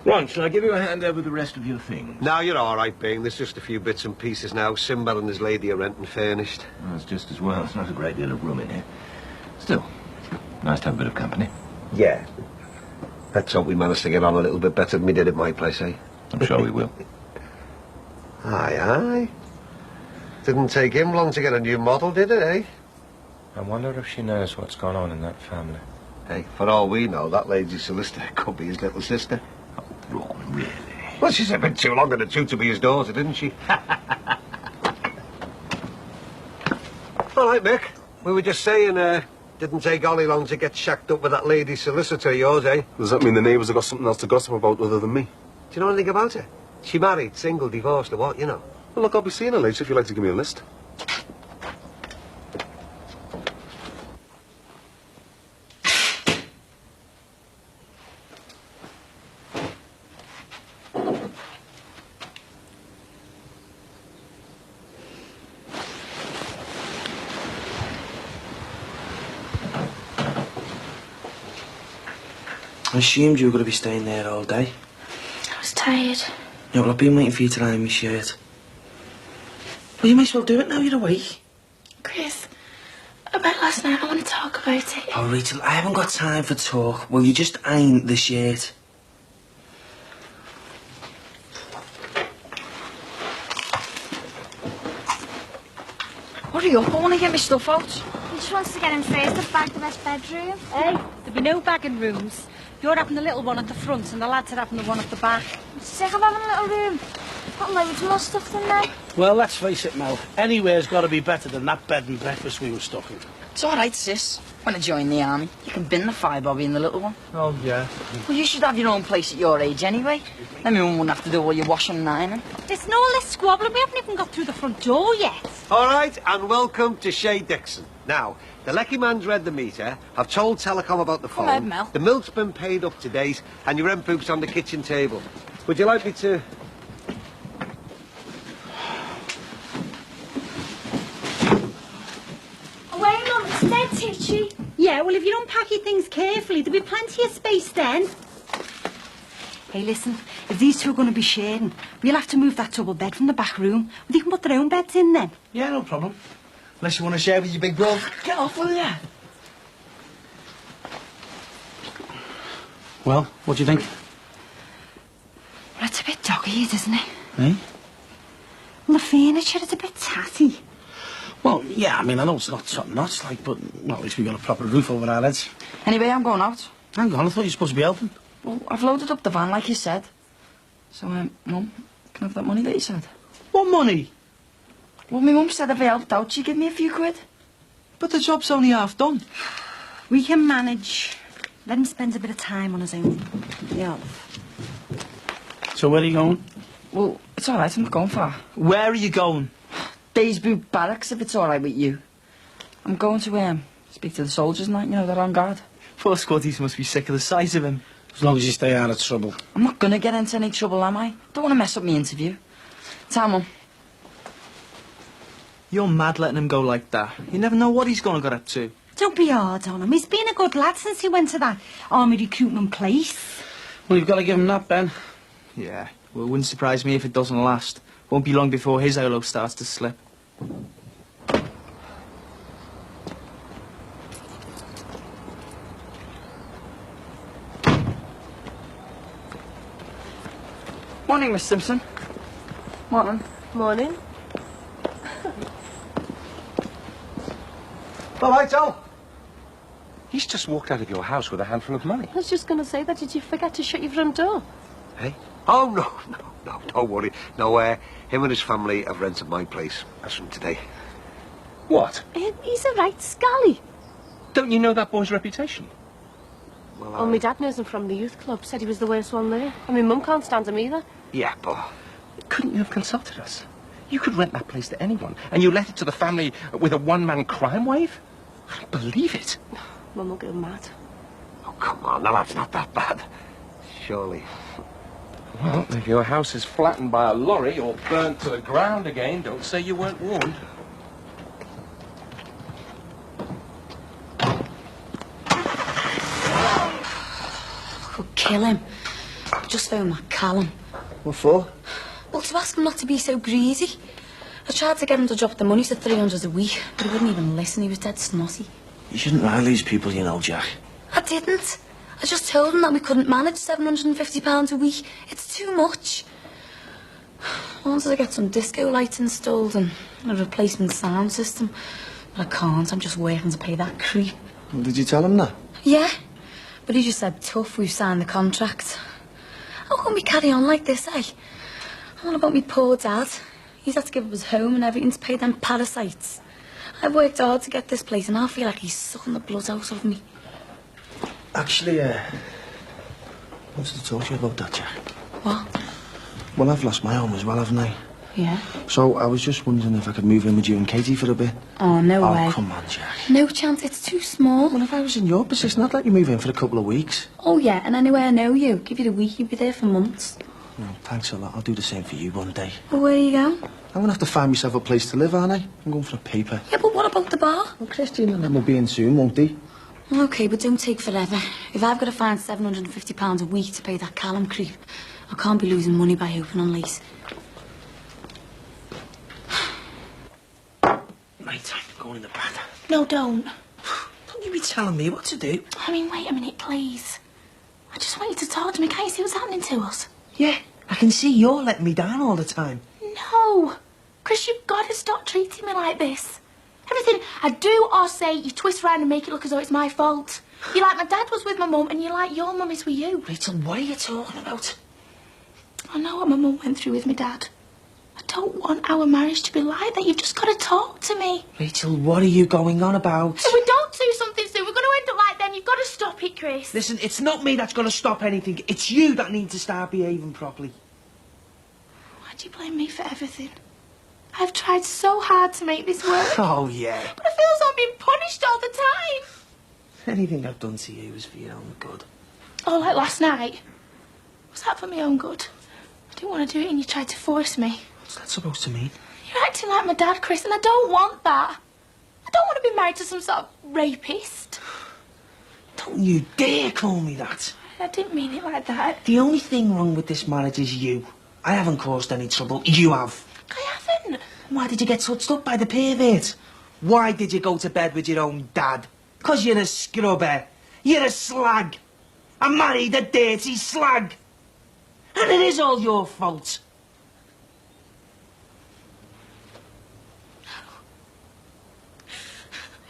Ron, shall I give you a hand over the rest of your things? No, you're all right, Bing. There's just a few bits and pieces now. Simbel and his lady are renting furnished. Well, it's just as well. It's not a great deal of room in here. Still, nice to have a bit of company. Yeah. Let's hope we manage to get on a little bit better than we did at my place, eh? I'm sure we will. Aye, aye. Didn't take him long to get a new model, did it, eh? I wonder if she knows what's gone on in that family. Hey, for all we know, that lady's solicitor could be his little sister. Oh, Ron, really? Well, she's a bit too long in the tooth to be his daughter, didn't she? All right, Mick. We were just saying, didn't take Ollie long to get shacked up with that lady solicitor of yours, eh? Does that mean the neighbours have got something else to gossip about other than me? Do you know anything about her? She married, single, divorced, or what, you know? Well, look, I'll be seeing her later if you'd like to give me a list. I assumed you were going to be staying there all day. I was tired. Yeah, well, I've been waiting for you to iron my shirt. Well, you might as well do it now you're awake. Chris, about last night, I want to talk about it. Oh, Rachel, I haven't got time for talk. Will you just iron the shirt? Hurry up, I want to get my stuff out. He just wants to get in first to bag the best bedroom. Hey, there'll be no bagging rooms. You're having the little one at the front and the lads are having the one at the back. I'm sick of having a little room. I've got loads more stuff than that. Well, let's face it, Mel. Anywhere's got to be better than that bed and breakfast we were stuck in. It's all right, sis. When I join the army, you can bin the fire bobby and the little one. Oh, yeah. Well, you should have your own place at your age anyway. Then my mum wouldn't have to do all your washing and ironing. Listen, all this squabbling, we haven't even got through the front door yet. All right, and welcome to Shay Dixon. Now, the Lecky man's read the meter. I've told Telecom about the phone. Go ahead, Mel. The milk's been paid up to date, and your rent book's on the kitchen table. Would you like me to... Away, Mum, it's dead titchy. Yeah, well, if you don't pack your things carefully, there'll be plenty of space then. Hey, listen, if these two are going to be sharing, we'll have to move that double bed from the back room. Well, they can put their own beds in then. Yeah, no problem. Unless you want to share with your big bro. Get off, will ya? Well, what do you think? Well, it's a bit dog-eared, isn't it? Eh? Well, the furniture is a bit tatty. Well, yeah, I mean, I know it's not top-notch, like, but well, at least we got a proper roof over our heads. Anyway, I'm going out. Hang on, I thought you were supposed to be helping. Well, I've loaded up the van like you said. So, Mum, can I have that money that you said? What money? Well, my mum said if I helped out, she'd give me a few quid. But the job's only half done. We can manage. Let him spend a bit of time on his own. Yeah. So where are you going? Well, it's all right, I'm not going far. Where are you going? Daysborough Barracks, if it's all right with you. I'm going to, speak to the soldiers and that, you know, they're on guard. Poor Scotties must be sick of the sight of him. As long as you stay out of trouble. I'm not going to get into any trouble, am I? Don't want to mess up my interview. Time, Mum. You're mad letting him go like that. You never know what he's going to get up to. Don't be hard on him. He's been a good lad since he went to that army recruitment place. Well, you've got to give him that, Ben. Yeah, well, it wouldn't surprise me if it doesn't last. Won't be long before his halo starts to slip. Morning, Miss Simpson. Morning. Morning. All right, Al. He's just walked out of your house with a handful of money. I was just going to say that. Did you forget to shut your front door? Hey? Oh, no, don't worry. No, him and his family have rented my place. That's from today. What? He's a right scally. Don't you know that boy's reputation? Well, Oh, my dad knows him from the youth club. Said he was the worst one there. And my mum can't stand him either. Yeah, but... Couldn't you have consulted us? You could rent that place to anyone, and you let it to the family with a one-man crime wave? I don't believe it. Mum will go mad. Oh, come on, now that's not that bad. Surely. Well, if your house is flattened by a lorry or burnt to the ground again, don't say you weren't warned. Could kill him. I just phoned that Callum. What for? Well, to ask him not to be so greedy. I tried to get him to drop the money to 300 a week, but he wouldn't even listen. He was dead snotty. You shouldn't rile these people, you know, Jack. I didn't. I just told him that we couldn't manage £750 a week. It's too much. I wanted to get some disco lights installed and a replacement sound system. But I can't. I'm just waiting to pay that creep. Well, did you tell him that? Yeah. But he just said, tough, we've signed the contract. How can we carry on like this, eh? What about me poor dad? He's had to give up his home and everything to pay them parasites. I've worked hard to get this place and I feel like he's sucking the blood out of me. Actually, I wanted to talk to you about that, Jack. What? Well, I've lost my home as well, haven't I? Yeah. So I was just wondering if I could move in with you and Katie for a bit. Oh, no way. Oh, come on, Jack. No chance, it's too small. Well, if I was in your position, I'd let you move in for a couple of weeks. Oh, yeah, and anyway I know you. Give you the week, you'd be there for months. No, thanks a lot. I'll do the same for you one day. Well, where are you going? I'm gonna have to find myself a place to live, aren't I? I'm going for a paper. Yeah, but what about the bar? Well, Christian and them will be in soon, won't they? OK, but don't take forever. If I've got to find £750 a week to pay that Callum creep, I can't be losing money by opening late. Night time, going in the bath. No, don't. Don't you be telling me what to do. I mean, wait a minute, please. I just want you to talk to me. Can't you see what's happening to us? Yeah, I can see you're letting me down all the time. No. Chris, you've got to stop treating me like this. Everything I do or say, you twist around and make it look as though it's my fault. You're like my dad was with my mum, and you're like your mum is with you. Rachel, what are you talking about? I know what my mum went through with my dad. I don't want our marriage to be like that. You've just got to talk to me. Rachel, what are you going on about? If we don't do something soon, we're going to end up like then. You've got to stop it, Chris. Listen, it's not me that's going to stop anything. It's you that needs to start behaving properly. Why do you blame me for everything? I've tried so hard to make this work. Oh, yeah. But I feel as though I'm being punished all the time. Anything I've done to you is for your own good. Oh, like last night? Was that for my own good? I didn't want to do it and you tried to force me. What's that supposed to mean? You're acting like my dad, Chris, and I don't want that. I don't want to be married to some sort of rapist. Don't you dare call me that. I didn't mean it like that. The only thing wrong with this marriage is you. I haven't caused any trouble. You have. I haven't. Why did you get touched up by the pervert? Why did you go to bed with your own dad? 'Cause you're a scrubber. You're a slag. I married a dirty slag. And it is all your fault.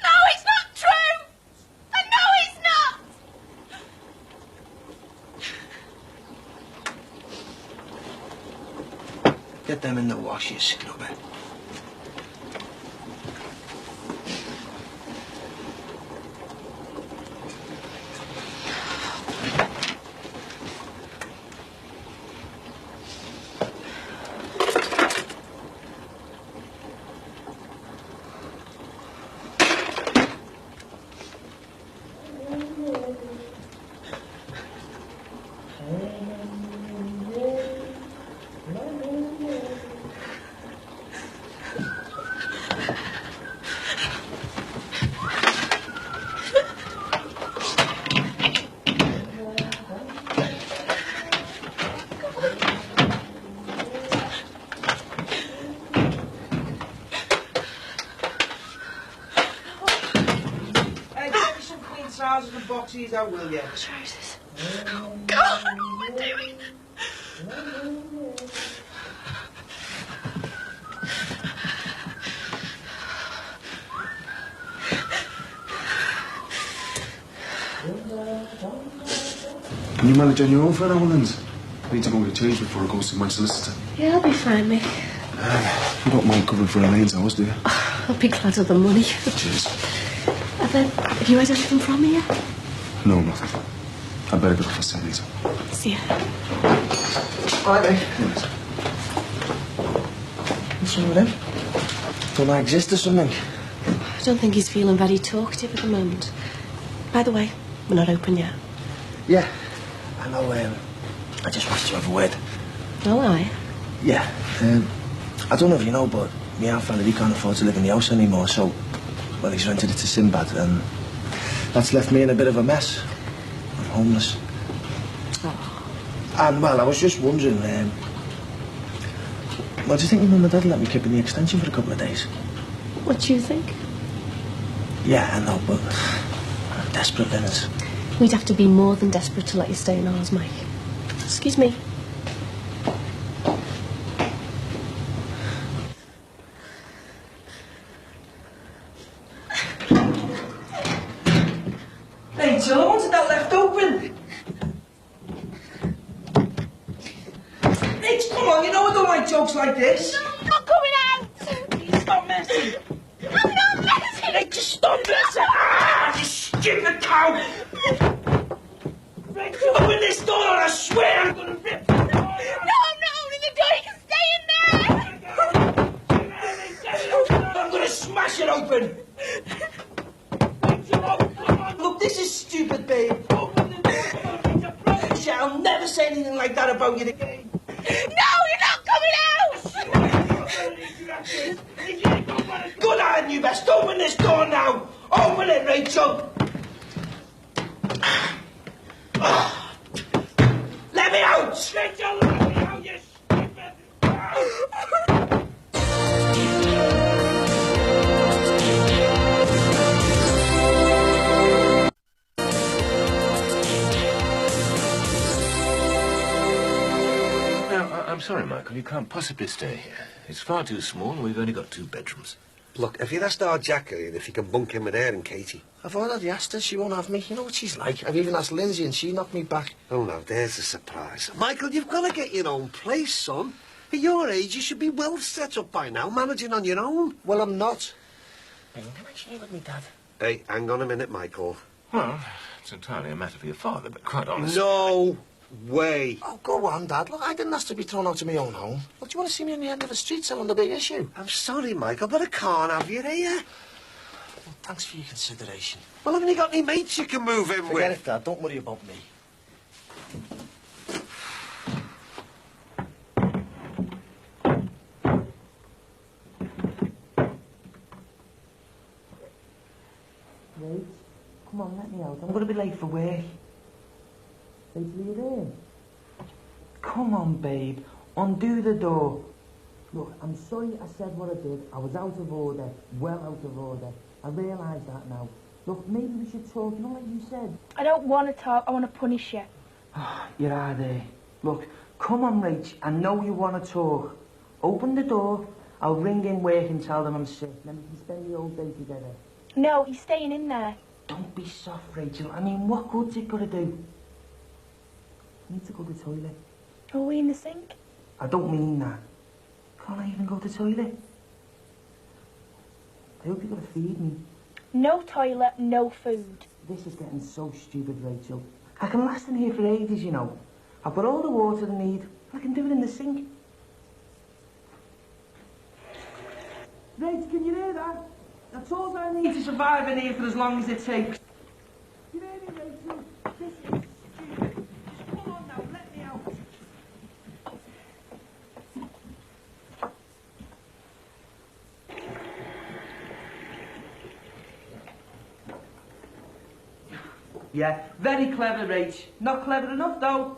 No, it's not true. I know it's not. Get them in the wash, you scrubber. Trousers and boxes out, will you? Trousers. Oh, God, I know what we're doing. Can you manage on your own for an hour, Linz? I need to go get changed before it goes to my solicitor. Yeah, I'll be fine, Mick. You don't mind covering for Elaine's hours, do you? I'll be glad of the money. Cheers. Have you heard anything from me yet? No, nothing. I better go for some reason. See ya. All right, mate. What's wrong with him? Don't I exist or something? I don't think he's feeling very talkative at the moment. By the way, we're not open yet. Yeah, I know. I just wanted to have a word. No lie. Yeah, I don't know if you know, but me and family, he can't afford to live in the house anymore, so, well, he's rented it to Sinbad, and that's left me in a bit of a mess. I'm homeless. Oh, And, well, I was just wondering, what do you think your mum and dad let me keep in the extension for a couple of days? What do you think? Yeah, I know, but I'm desperate, Dennis. We'd have to be more than desperate to let you stay in ours, Mike. Excuse me. Rachel, I wanted that left open. Rach, come on, you know I don't like jokes like this. No, I'm not coming out. Please stop messing. I'm not messing. Rach, just stop messing. Ah, you stupid cow. Rach, you open this door or I swear I'm going to rip the door out. No, I'm not opening the door. You can stay in there. I'm going to smash it open. Rachel, oh, come on. Look, this is stupid, babe. Open the door. Rachel, I'll never say anything like that about you again. No, you're not coming out. Good on you, best. Open this door now. Open it, Rachel. Let me out. Rachel, let me out, you stupid. I'm sorry, Michael. You can't possibly stay here. It's far too small and we've only got 2 bedrooms. Look, if you'd asked our Jacqueline if you can bunk in with her and Katie. I've already asked her, she won't have me. You know what she's like. I've even asked Lindsay and she knocked me back. Oh, no, there's a surprise. Michael, you've got to get your own place, son. At your age, you should be well set up by now, managing on your own. Well, I'm not. Can I share with me, Dad? Hey, hang on a minute, Michael. Well, it's entirely a matter for your father, but quite honestly... No way. Oh, go on, Dad. Look, I didn't ask to be thrown out of my own home. Look, do you want to see me on the end of the street selling the big issue? I'm sorry, Michael, but I can't have you here. Well, thanks for your consideration. Well, haven't you got any mates you can move in Forget with? it, Dad. Don't worry about me. Wait, come on, let me out. I'm going to be late for work. Rachel, are you there? Come on, babe. Undo the door. Look, I'm sorry I said what I did. I was out of order. Well out of order. I realise that now. Look, maybe we should talk, you know, like you said. I don't want to talk. I want to punish you. You're out there. Look, come on, Rach. I know you want to talk. Open the door. I'll ring in work and tell them I'm sick. Then we can spend the whole day together. No, he's staying in there. Don't be soft, Rachel. I mean, what good's it gonna do? I need to go to the toilet. Are we in the sink? I don't mean that. Can't I even go to the toilet? I hope you're gonna feed me. No toilet, no food. This is getting so stupid, Rachel. I can last in here for ages, you know. I've got all the water I need. I can do it in the sink. Rach, can you hear that? That's all I need to survive in here for as long as it takes. You hear me, Rachel? This is stupid. Just come on now, let me out. Yeah, very clever, Rach. Not clever enough, though.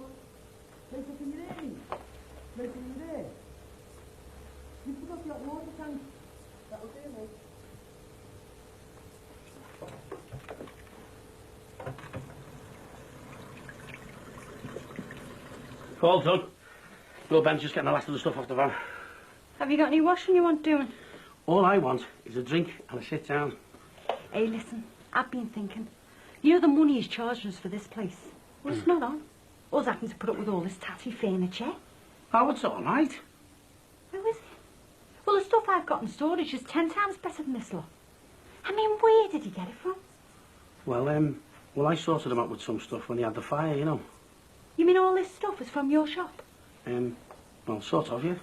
Rachel, can you hear me? Rachel, are you there? You forgot your water tank. That'll do, mate. All done. Little Ben's just getting the last of the stuff off the van. Have you got any washing you want doing? All I want is a drink and a sit down. Hey, listen, I've been thinking. You know the money he's charging us for this place? Well, it's not on. Us having to put up with all this tatty furniture. Oh, it's all right. How is it? Well, the stuff I've got in storage is 10 times better than this lot. I mean, where did he get it from? Well, I sorted him out with some stuff when he had the fire, you know. You mean all this stuff is from your shop? Well, sort of, yeah.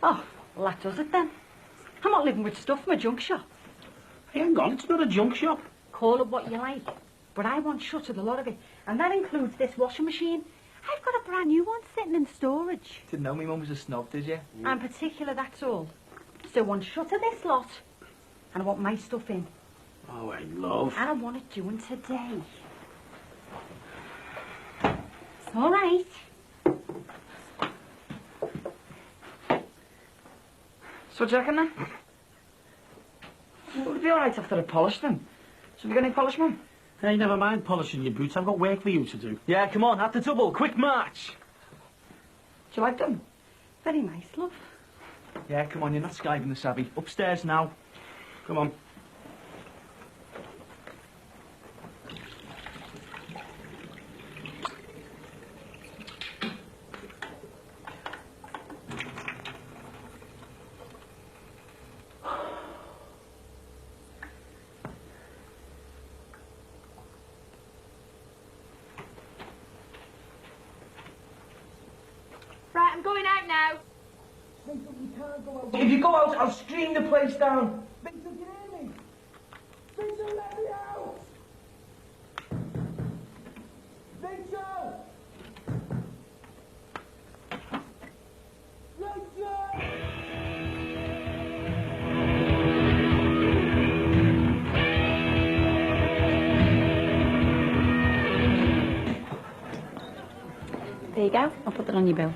Oh, well, that does it then. I'm not living with stuff from a junk shop. Hey, hang on, it's not a junk shop. Call it what you like. But I want shut of a lot of it. And that includes this washing machine. I've got a brand new one sitting in storage. Didn't know my mum was a snob, did you? I'm particular, that's all. So I want shut of this lot. And I want my stuff in. Oh, I love. And I want it doing today. It's all right. So what do you reckon then? Would it be alright after I polished them? So have you got any polish, Mum? Hey, never mind polishing your boots. I've got work for you to do. Yeah, come on, at the double, quick march. Do you like them? Very nice, love. Yeah, come on, you're not skiving the savvy. Upstairs now. Come on. Right, I'm going out now. If you go out, I'll scream the place down. Victor, can you hear me? Victor, let me out! Victor! There you go. I'll put that on your bill.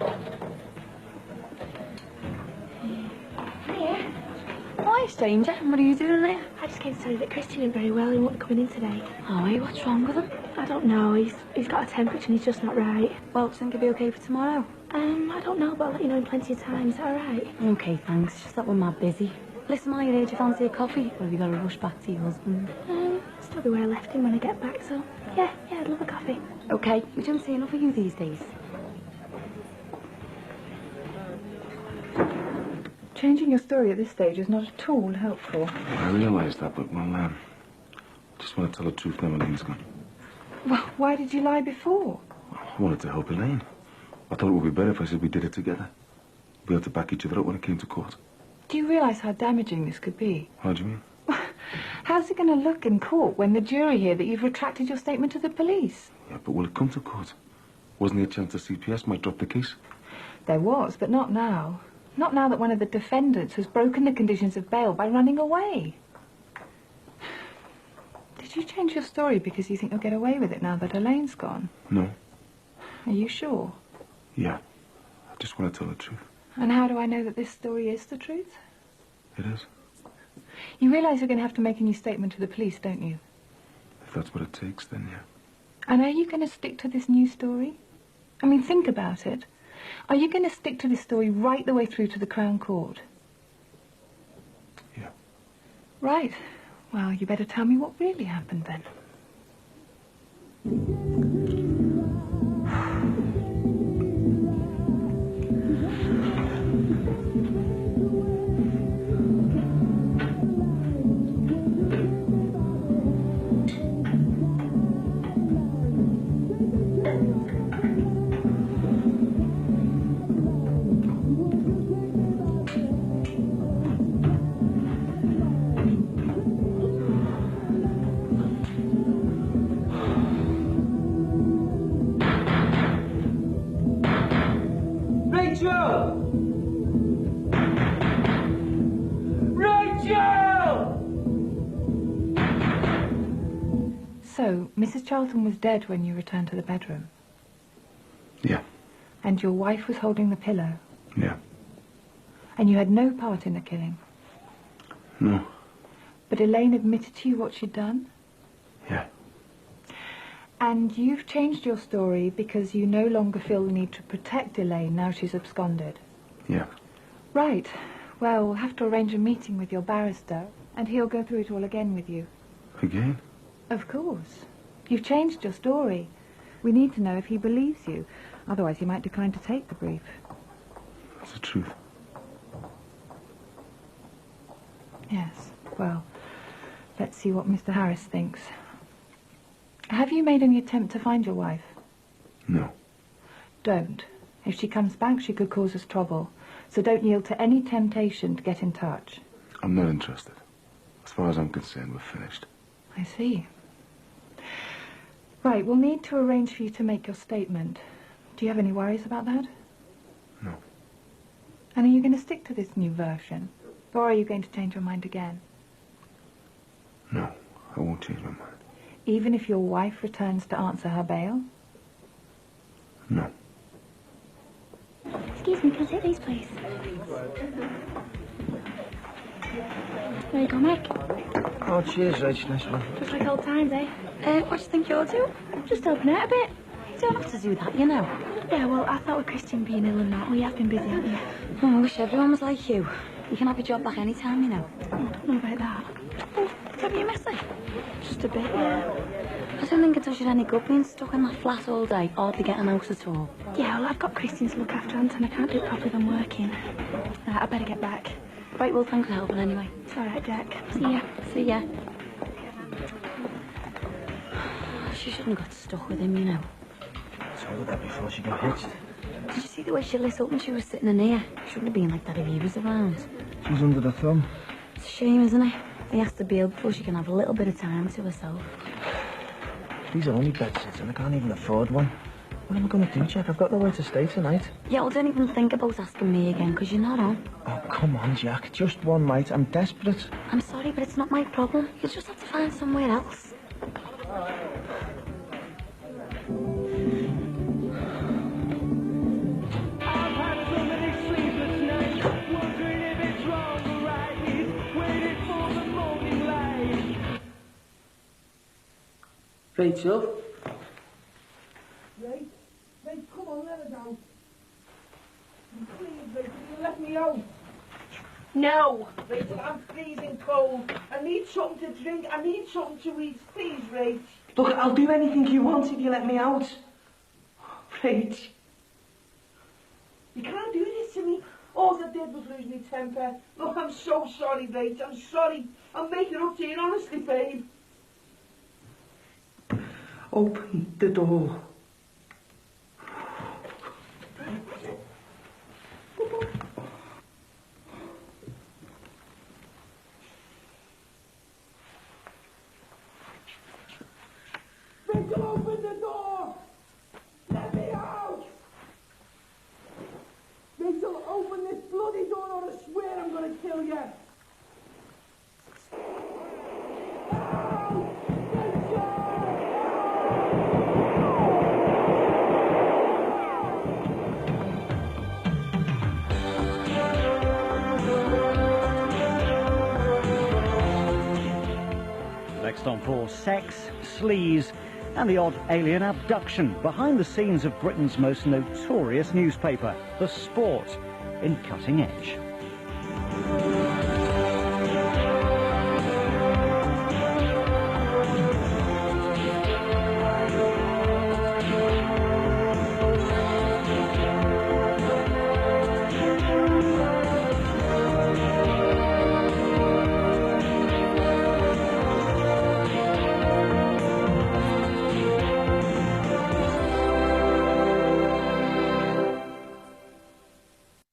Hi, stranger. What are you doing there? I just came to tell you that Christian isn't very well. He won't be coming in today. Oh, hey, what's wrong with him? I don't know. He's got a temperature and he's just not right. Well, do you think he'll be okay for tomorrow? I don't know, but I'll let you know in plenty of time. Is that all right? Okay, thanks. Just that we're mad busy. Listen, while you're here, do you fancy a coffee? Or have you got to rush back to your husband? It's probably where I left him when I get back, so yeah, I'd love a coffee. Okay, we don't see enough of you these days. Changing your story at this stage is not at all helpful. I realise that, but, well, I just want to tell the truth now Elaine's gone. Well, why did you lie before? I wanted to help Elaine. I thought it would be better if I said we did it together. We'd be able to back each other up when it came to court. Do you realise how damaging this could be? How do you mean? How's it going to look in court when the jury hear that you've retracted your statement to the police? Yeah, but will it come to court? Wasn't there a chance the CPS might drop the case? There was, but not now. Not now that one of the defendants has broken the conditions of bail by running away. Did you change your story because you think you'll get away with it now that Elaine's gone? No. Are you sure? Yeah. I just want to tell the truth. And how do I know that this story is the truth? It is. You realise you're going to have to make a new statement to the police, don't you? If that's what it takes, then yeah. And are you going to stick to this new story? I mean, think about it. Are you going to stick to this story right the way through to the Crown Court? Yeah. Right. Well, you better tell me what really happened then. So, Mrs. Charlton was dead when you returned to the bedroom? Yeah. And your wife was holding the pillow? Yeah. And you had no part in the killing? No. But Elaine admitted to you what she'd done? Yeah. And you've changed your story because you no longer feel the need to protect Elaine now she's absconded? Yeah. Right. Well, we'll have to arrange a meeting with your barrister, and he'll go through it all again with you. Again? Of course. You've changed your story. We need to know if he believes you. Otherwise, he might decline to take the brief. That's the truth. Yes. Well, let's see what Mr. Harris thinks. Have you made any attempt to find your wife? No. Don't. If she comes back, she could cause us trouble. So don't yield to any temptation to get in touch. I'm not interested. As far as I'm concerned, we're finished. I see. Right, we'll need to arrange for you to make your statement. Do you have any worries about that? No. And are you going to stick to this new version? Or are you going to change your mind again? No, I won't change my mind. Even if your wife returns to answer her bail? No. Excuse me, can I take these, please? There you go, Mike. Oh, cheers, Rach. Nice one. Just like old times, eh? What do you think you'll do? Just open it a bit. You don't have to do that, you know. Yeah, well, I thought with Christian being ill and that, we have been busy, haven't we? Oh, I wish everyone was like you. You can have your job back any time, you know. I don't know about that. Oh, don't you miss it? Just a bit, yeah. I don't think it does you any good being stuck in that flat all day, hardly getting out at all. Yeah, well, I've got Christian to look after, Aunt, and I can't do it properly if I'm working. Right, I better get back. Right, well, thanks for helping anyway. It's all right, Jack. See ya. See ya. She shouldn't have got stuck with him, you know. I told her that before she got hitched. Did you see the way she lit up when she was sitting in here? Shouldn't have been like that if he was around. She's under the thumb. It's a shame, isn't it? He has to bail before she can have a little bit of time to herself. These are only bedsits and I can't even afford one. What am I going to do, Jack? I've got nowhere to stay tonight. Yeah, well, don't even think about asking me again, because you're not on. Oh, come on, Jack. Just one night. I'm desperate. I'm sorry, but it's not my problem. You'll just have to find somewhere else. Rachel? Right, come on, let us out. Please, Rachel, you let me out. No, Rachel, I'm freezing cold. I need something to drink. I need something to eat. Please, Rach. Look, I'll do anything you want if you let me out. Rach. You can't do this to me. All I did was lose my temper. Look, I'm so sorry, Rach. I'm sorry. I'll make it up to you, honestly, babe. Open the door. Rachel, open the door! Let me out! Rachel, open this bloody door or I swear I'm gonna kill you! Next on 4, sex, sleaze, and the odd alien abduction behind the scenes of Britain's most notorious newspaper, The Sport, in Cutting Edge.